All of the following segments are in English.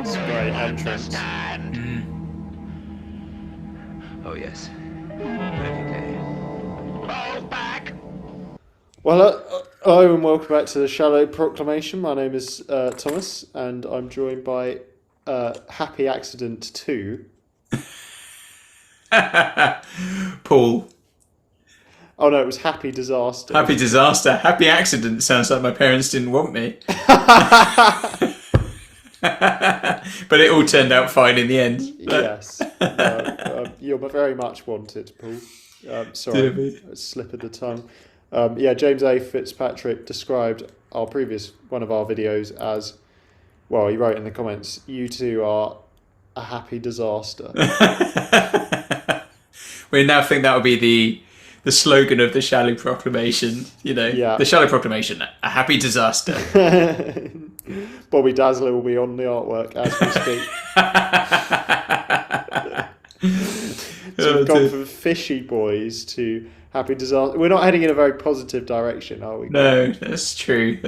It's a great entrance. Oh yes. Perfectly. Move back! Well, hello and welcome back to the Shallow Proclamation. My name is Thomas, and I'm joined by Happy Accident 2. Paul. Oh no, it was Happy Disaster. Happy Disaster. Happy Accident sounds like my parents didn't want me. But it all turned out fine in the end. Yes. You're very much wanted, Paul. Sorry, a slip of the tongue. James A. Fitzpatrick described one of our videos as, well, he wrote in the comments, you two are a happy disaster. We now think that would be the slogan of the Shallow Proclamation, the Shallow Proclamation, a happy disaster. Bobby Dazzler will be on the artwork as we speak. So we've gone from fishy boys to happy disaster. We're not heading in a very positive direction, are we? No, that's true.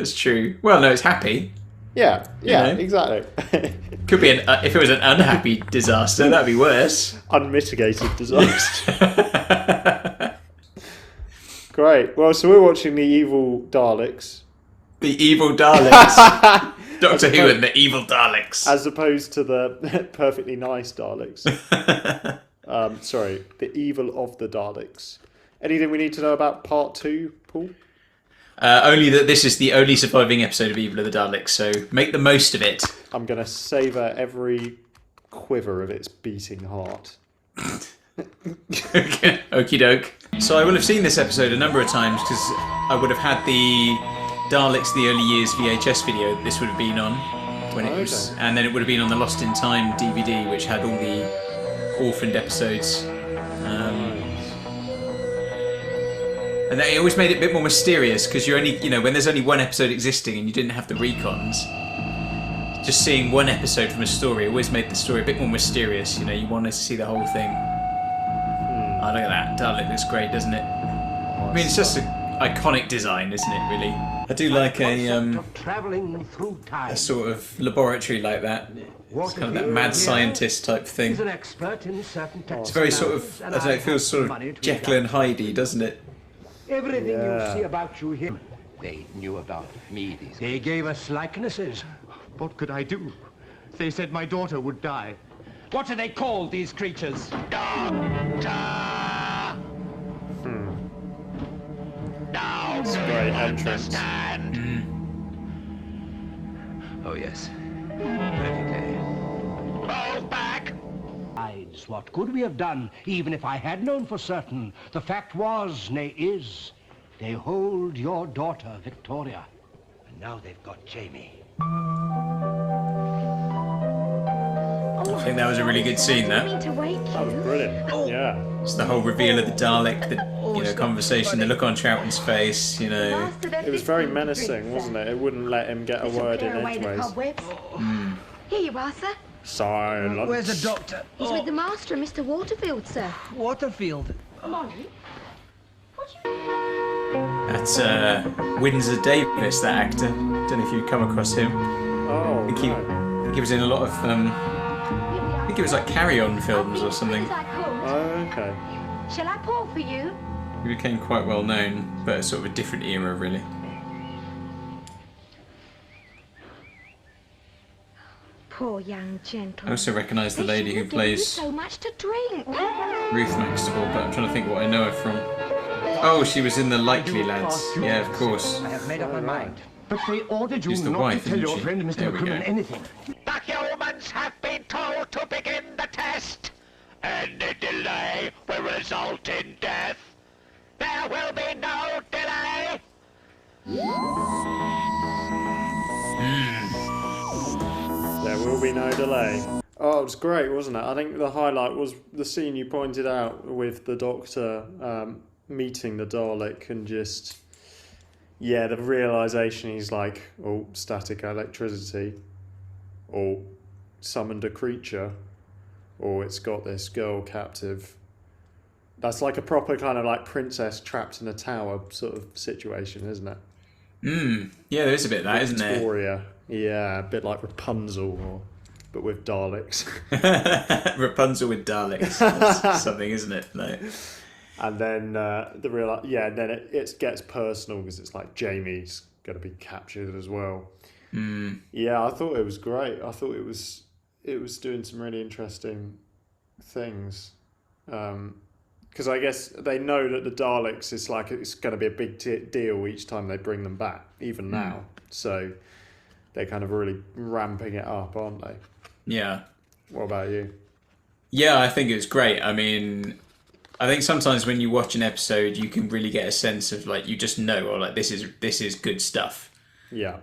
Well, no, it's happy. Yeah, exactly. Could be if it was an unhappy disaster, that'd be worse. Unmitigated disaster. Great. Well, so we're watching the evil Daleks. The evil Daleks. Doctor Who and the evil Daleks. As opposed to the perfectly nice Daleks. The evil of the Daleks. Anything we need to know about part 2, Paul? Only that this is the only surviving episode of Evil of the Daleks, so make the most of it. I'm going to savour every quiver of its beating heart. Okay. Okie doke. So I will have seen this episode a number of times because I would have had the Daleks the Early Years VHS video that this would have been on when it was, and then it would have been on the Lost in Time DVD, which had all the orphaned episodes. And it always made it a bit more mysterious because you're only, when there's only one episode existing and you didn't have the recons, just seeing one episode from a story always made the story a bit more mysterious. You wanted to see the whole thing. Oh, look at that. Dalek looks great, doesn't it? I mean, it's just an iconic design, isn't it, really? I do like a sort of laboratory like that. It's kind of that mad scientist type thing. It's very sort of, I don't know, it feels sort of Jekyll and Hyde, doesn't it? Everything you see about you here. They knew about me. They gave us likenesses. What could I do? They said my daughter would die. What do they call these creatures? Doctor! Now It's a great entrance. Oh yes. Perfectly. Move back! What could we have done, even if I had known for certain? The fact was, nay is, they hold your daughter, Victoria. And now they've got Jamie. I think that was a really good scene, that. That was brilliant. Yeah. It's the whole reveal of the Dalek, the conversation, the look on Troughton's face, It was very menacing, wasn't it? It wouldn't let him get a word in edgeways. Here you are, sir. Silence. Where's the doctor? He's with the master and Mr. Waterfield, sir. Waterfield. Molly? That's Windsor Davis, that actor. Don't know if you've come across him. Oh, I think he was in a lot of, I think it was like Carry On films or something. Oh, okay. Shall I pour for you? He became quite well known, but sort of a different era, really. Poor young gentleman. I also recognise the lady who plays so much to drink. Ruth Maxtable, but I'm trying to think what I know her from. Oh, she was in The Likely Lads. Yeah, of course. I have made up my mind. But they ordered you She's the not wife, to tell isn't your she? friend Mr. There we McCrimmon go. anything. The humans have been told to begin the test. Any delay will result in death. There will be no delay. There will be no delay. Oh, it was great, wasn't it? I think the highlight was the scene you pointed out with the Doctor meeting the Dalek and just, the realisation he's like, oh, static electricity, or summoned a creature, or it's got this girl captive. That's like a proper kind of like princess trapped in a tower sort of situation, isn't it? Yeah, there is a bit of that, isn't there? Victoria. Yeah, a bit like Rapunzel or but with Daleks. Rapunzel with Daleks. That's something, isn't it? No. And then then it gets personal because it's like Jamie's going to be captured as well. Yeah, I thought it was great. I thought it was doing some really interesting things. Because I guess they know that the Daleks is like it's going to be a big deal each time they bring them back, even now. So they're kind of really ramping it up, aren't they? Yeah. What about you? Yeah, I think it was great. I mean, I think sometimes when you watch an episode, you can really get a sense of like you just know, or like this is good stuff. Yeah.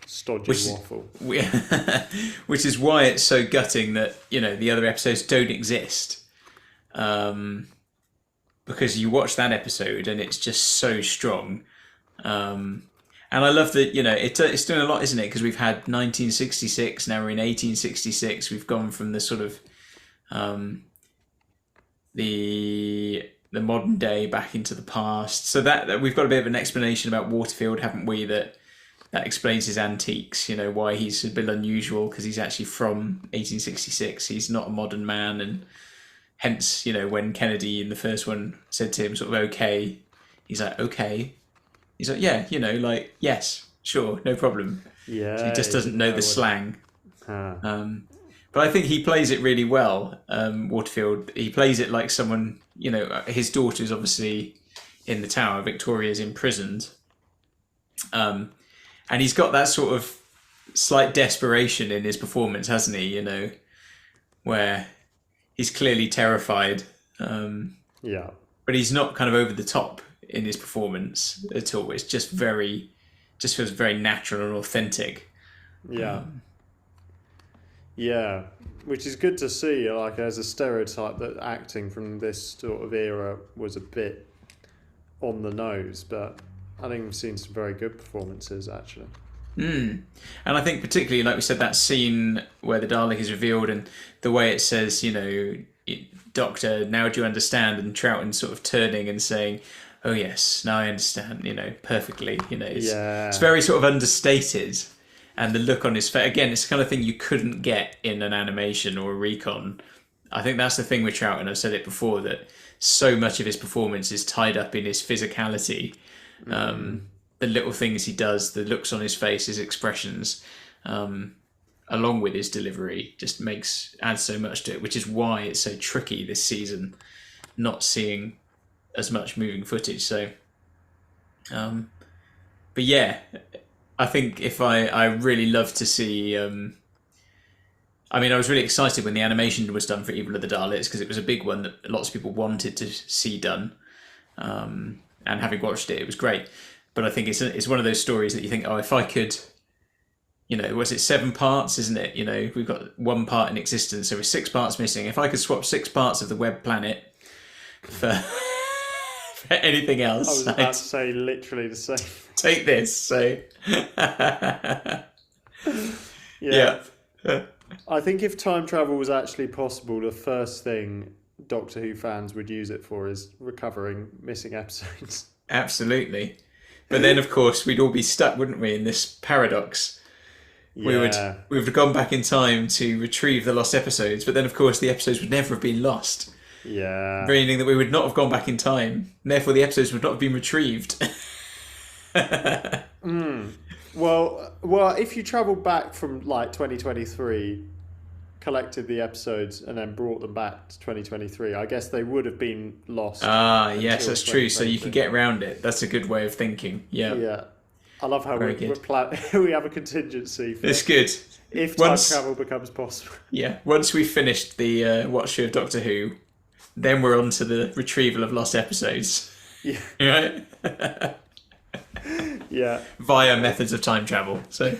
Stodgy waffle. Which is why it's so gutting that the other episodes don't exist. Because you watch that episode and it's just so strong. And I love that, it's doing a lot, isn't it? Because we've had 1966, now we're in 1866. We've gone from the sort of the modern day back into the past. So that we've got a bit of an explanation about Waterfield, haven't we? That explains his antiques, why he's a bit unusual, because he's actually from 1866. He's not a modern man, and hence, when Kennedy in the first one said to him sort of, okay, he's like, okay. He's like, yeah, yes, sure, no problem. Yeah. So he just doesn't know the slang. But I think he plays it really well, Waterfield. He plays it like someone, his daughter's obviously in the tower, Victoria's imprisoned. And he's got that sort of slight desperation in his performance, hasn't he, where he's clearly terrified. Yeah. But he's not kind of over the top in his performance at all. It's just feels very natural and authentic. Yeah. Yeah, which is good to see, like, as a stereotype that acting from this sort of era was a bit on the nose, but I think we've seen some very good performances, actually. And I think particularly, like we said, that scene where the Dalek is revealed and the way it says, Doctor, now do you understand? And Troughton sort of turning and saying, oh yes, now I understand, perfectly. It's very sort of understated. And the look on his face, again, it's the kind of thing you couldn't get in an animation or a recon. I think that's the thing with Troughton. I've said it before, that so much of his performance is tied up in his physicality. The little things he does, the looks on his face, his expressions, along with his delivery, just adds so much to it, which is why it's so tricky this season, not seeing as much moving footage. So, but yeah, I think I really love to see. I was really excited when the animation was done for Evil of the Daleks, because it was a big one that lots of people wanted to see done. And having watched it, it was great. But I think it's one of those stories that you think, oh, if I could, was it 7 parts, isn't it? We've got 1 part in existence, so we're 6 parts missing. If I could swap 6 parts of the web planet for anything else, I was about to say literally the same. Take this. So yeah. I think if time travel was actually possible, the first thing Doctor Who fans would use it for is recovering missing episodes. Absolutely. But then, of course, we'd all be stuck, wouldn't we, in this paradox? Yeah. We would have gone back in time to retrieve the lost episodes, but then, of course, the episodes would never have been lost. Yeah. Meaning that we would not have gone back in time. And therefore, the episodes would not have been retrieved. Well, if you travelled back from, 2023, collected the episodes, and then brought them back to 2023, I guess they would have been lost. Yes, that's true. So you could get around it. That's a good way of thinking. Yeah. Yeah. I love how we have a contingency for it's good. If time travel becomes possible. Yeah. Once we've finished the watch of Doctor Who, then we're on to the retrieval of lost episodes. Yeah. Right? Yeah. Via methods of time travel. So.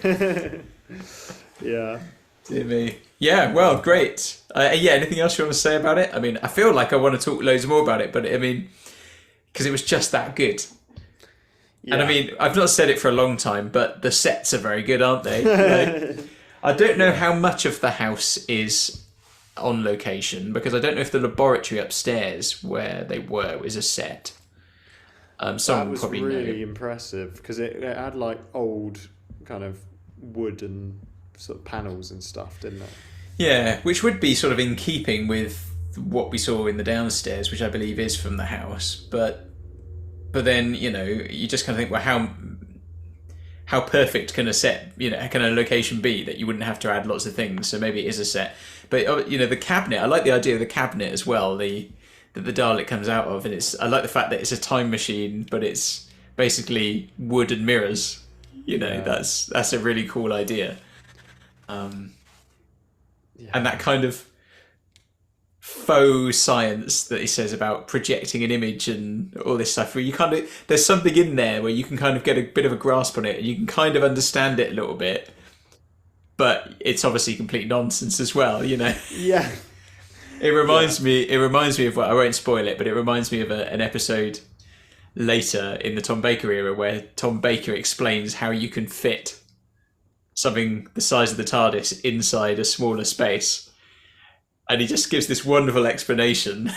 Yeah. Dear me. Yeah, well, great. Anything else you want to say about it? I feel like I want to talk loads more about it, but because it was just that good. Yeah. And I've not said it for a long time, but the sets are very good, aren't they? I don't know how much of the house is on location, because I don't know if the laboratory upstairs where they were is a set. Someone that was probably really know. Impressive, because it had old kind of wood and sort of panels and stuff, didn't it? Yeah, which would be sort of in keeping with what we saw in the downstairs, which I believe is from the house. But then, you know, you just kind of think, well, how perfect can a set, you know, can a location be that you wouldn't have to add lots of things? So maybe it is a set. But, you know, the cabinet, I like the idea of the cabinet as well, that the Dalek comes out of. And I like the fact that it's a time machine, but it's basically wood and mirrors. You know, that's a really cool idea. And that kind of faux science that he says about projecting an image and all this stuff, where you kind of, there's something in there where you can kind of get a bit of a grasp on it and you can kind of understand it a little bit, but it's obviously complete nonsense as well, you know. Yeah. It reminds me of, well, I won't spoil it, but it reminds me of an episode later in the Tom Baker era where Tom Baker explains how you can fit something the size of the TARDIS inside a smaller space. And he just gives this wonderful explanation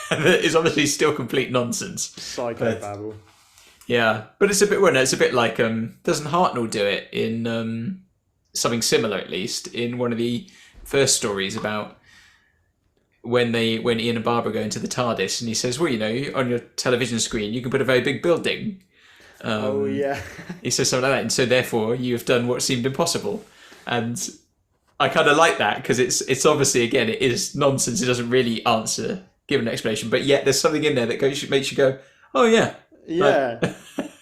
that is obviously still complete nonsense. Psychobabble. Yeah, but it's a bit like, doesn't Hartnell do it in something similar, at least, in one of the first stories about when Ian and Barbara go into the TARDIS, and he says, well, you know, on your television screen, you can put a very big building. He says something like that, and so therefore you have done what seemed impossible. And I kind of like that, because it's obviously, again, it is nonsense. It doesn't really give an explanation, but yet there's something in there that makes you go, oh yeah. Yeah.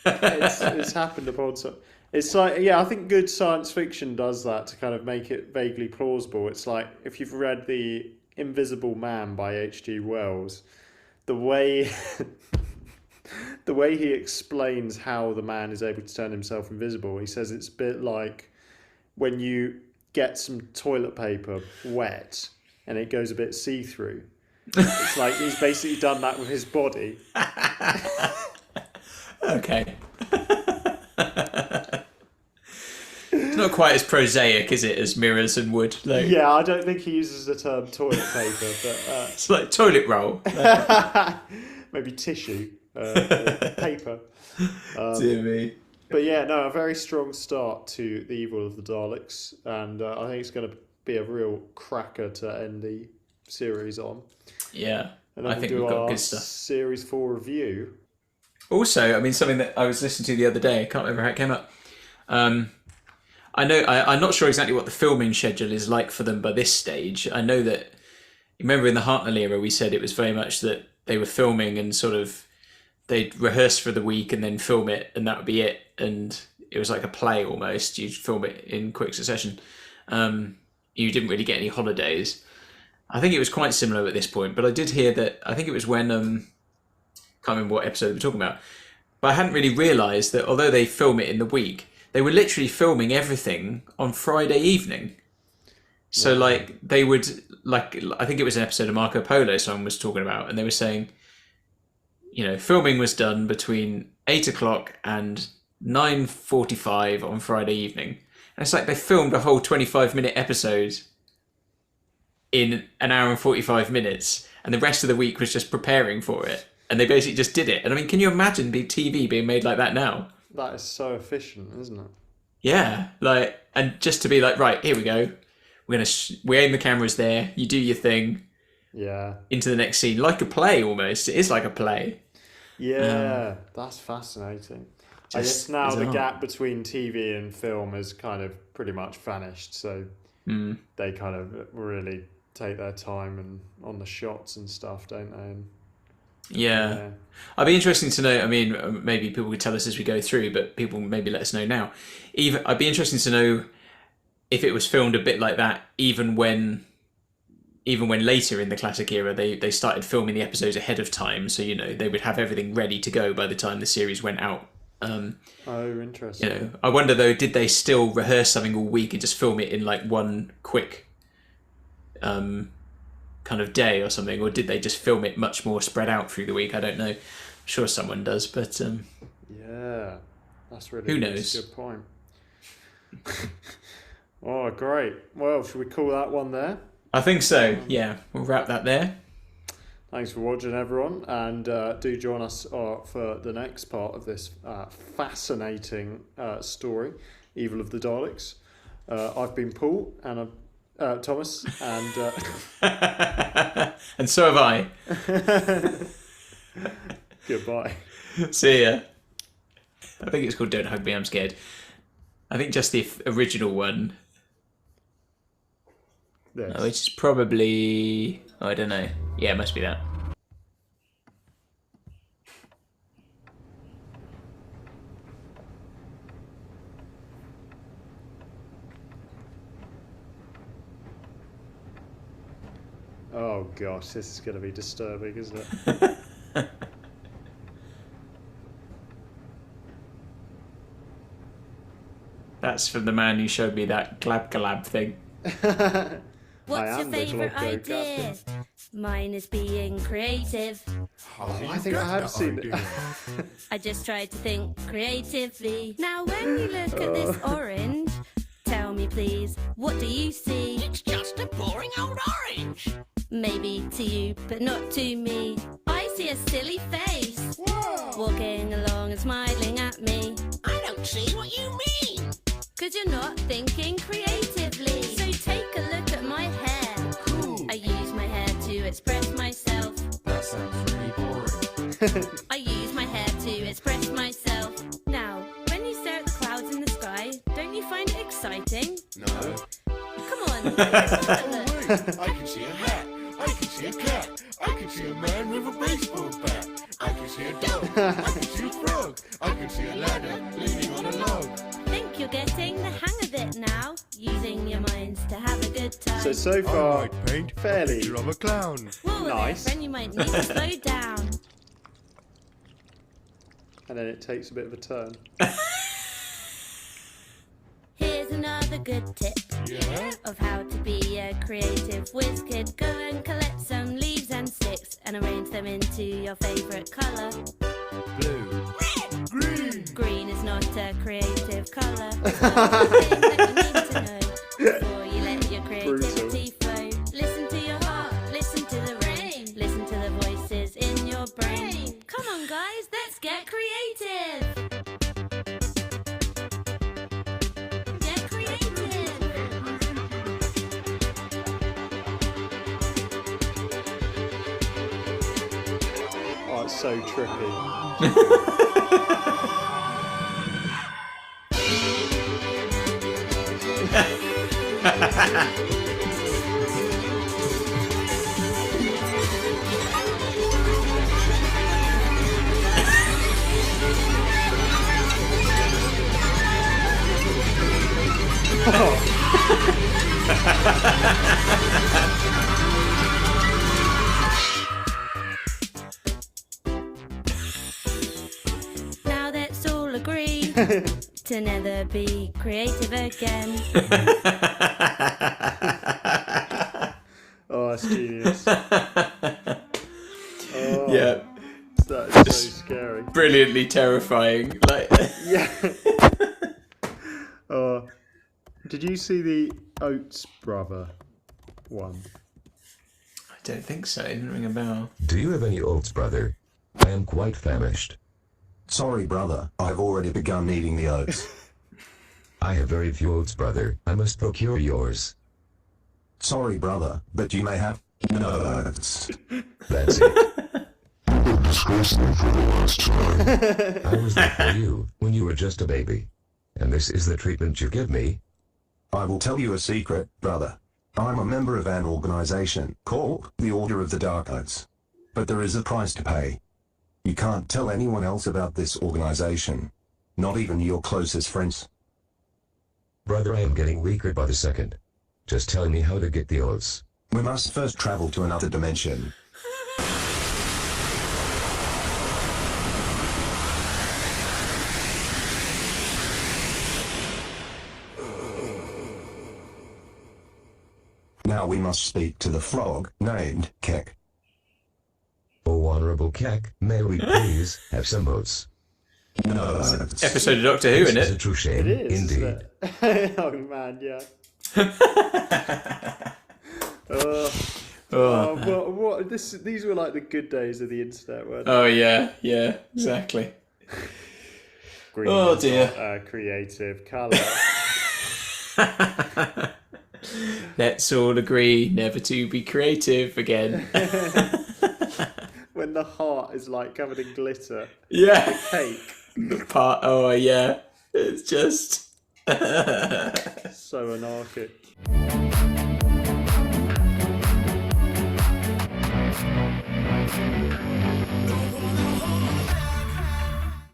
It's happened upon so. It's like, I think good science fiction does that to kind of make it vaguely plausible. It's like, if you've read The Invisible Man by H.G. Wells, the way he explains how the man is able to turn himself invisible, he says it's a bit like when you get some toilet paper wet and it goes a bit see-through. It's like he's basically done that with his body. Okay. It's not quite as prosaic, is it, as mirrors and wood? Like, yeah, I don't think he uses the term toilet paper, but it's like toilet roll. maybe tissue, paper. Dear me. But yeah, no, a very strong start to The Evil of the Daleks, and I think it's going to be a real cracker to end the series on. Yeah, and then I think we've got good stuff. Series 4 review. Also, I mean, something that I was listening to the other day, I can't remember how it came up. I'm not sure exactly what the filming schedule is like for them by this stage. I know that, remember in the Hartnell era, we said it was very much that they were filming and sort of, they'd rehearse for the week and then film it, and that would be it. And it was like a play almost. You'd film it in quick succession. You didn't really get any holidays. I think it was quite similar at this point, but I did hear that, I think it was when, can't remember what episode we were talking about, but I hadn't really realised that although they film it in the week, they were literally filming everything on Friday evening. So like they would, like, I think it was an episode of Marco Polo someone was talking about, and they were saying, you know, filming was done between 8 o'clock and 9:45 on Friday evening. And it's like they filmed a whole 25-minute episode in an hour and 45 minutes, and the rest of the week was just preparing for it. And they basically just did it. And I mean, can you imagine TV being made like that now? That is so efficient, isn't it? Yeah, like, and just to be like, right, here we go. We aim the cameras there. You do your thing. Yeah. Into the next scene, like a play almost. It is like a play. Yeah, that's fascinating. I guess now the gap between TV and film has kind of pretty much vanished. So they kind of really take their time and on the shots and stuff, don't they? And, yeah. I'd be interesting to know, I mean, maybe people could tell us as we go through, but people maybe let us know now. I'd be interested to know if it was filmed a bit like that, even when later in the classic era they started filming the episodes ahead of time, so, you know, they would have everything ready to go by the time the series went out. Interesting. You know, I wonder though, did they still rehearse something all week and just film it in like one quick kind of day or something, or did they just film it much more spread out through the week? I don't know. I'm sure someone does, but yeah, that's really who knows? Good point. Oh, great. Well, should we call that one there? I think so. Yeah, we'll wrap that there. Thanks for watching, everyone, and do join us for the next part of this fascinating story, Evil of the Daleks. I've been Paul, and Thomas, and and so have I. goodbye. See ya. I think it's called Don't Hug Me, I'm Scared. I think just the original one. Yes. Oh, it's probably... I don't know. Yeah, it must be that. Oh gosh, this is going to be disturbing, isn't it? That's from the man who showed me that glab thing. What's your favourite idea? Mine is being creative. I think I have seen it. I just tried to think creatively. Now when you look at this orange, tell me please, what do you see? It's just a boring old orange. Maybe to you, but not to me. I see a silly face. Whoa. Walking along and smiling at me. I don't see what you mean. 'Cause you're not thinking creatively. So take a look at my hair. Cool. I use my hair to express myself. That sounds really boring. I use my hair to express myself. Now, when you stare at the clouds in the sky, don't you find it exciting? No. Come on, take a look. Wait, I can see a hat. I can see a cat. I can see a man with a baseball bat. I can see a dog. I can see a frog. I can see a ladder leaning on a log. Think you're getting the hang of it now, using your minds to have a good time. So I far, might paint a fairly picture of a clown. Whoa nice. there, friend, you might need to slow down. and then it takes a bit of a turn. Here's another good tip of how to be a creative whiz kid. Go and collect some leaves and sticks and arrange them into your favourite colour. Blue. Red. Green. Green is not a creative colour. It's one thing that you need to know before you let your creativity flow. Listen to your heart, listen to the rain, listen to the voices in your brain. Come on guys, let's get creative. Get creative. Oh, it's so trippy. Now let's all agree to never be creative again. Oh, that's genius. Oh, Yeah, that is so scary. brilliantly terrifying. Like, Yeah. Did you see the Oats brother one? I don't think so. It didn't ring a bell. Do you have any oats, brother? I am quite famished. Sorry, brother. I've already begun eating the oats. I have very few oats, brother. I must procure yours. Sorry, brother, but you may have no oats. That's it. Discuss them for the last time. I was there for you when you were just a baby. And this is the treatment you give me? I will tell you a secret, brother. I'm a member of an organization called the Order of the Dark Oats. But there is a price to pay. You can't tell anyone else about this organization. Not even your closest friends. Brother, I am getting weaker by the second. Just tell me how to get the oats. We must first travel to another dimension. Now we must speak to the frog named Keck. Oh, Honorable Keck, may we please have some oats? No oats. Episode of Doctor Who, This isn't is a it? true shame, It is. indeed. Isn't it? Oh man, yeah. What? These were like the good days of the internet, weren't they? Oh yeah, exactly. Green Oh, is dear. not a creative colour. Let's all agree never to be creative again. When the heart is like covered in glitter. Yeah. The cake. The part. Oh yeah. It's just So anarchic.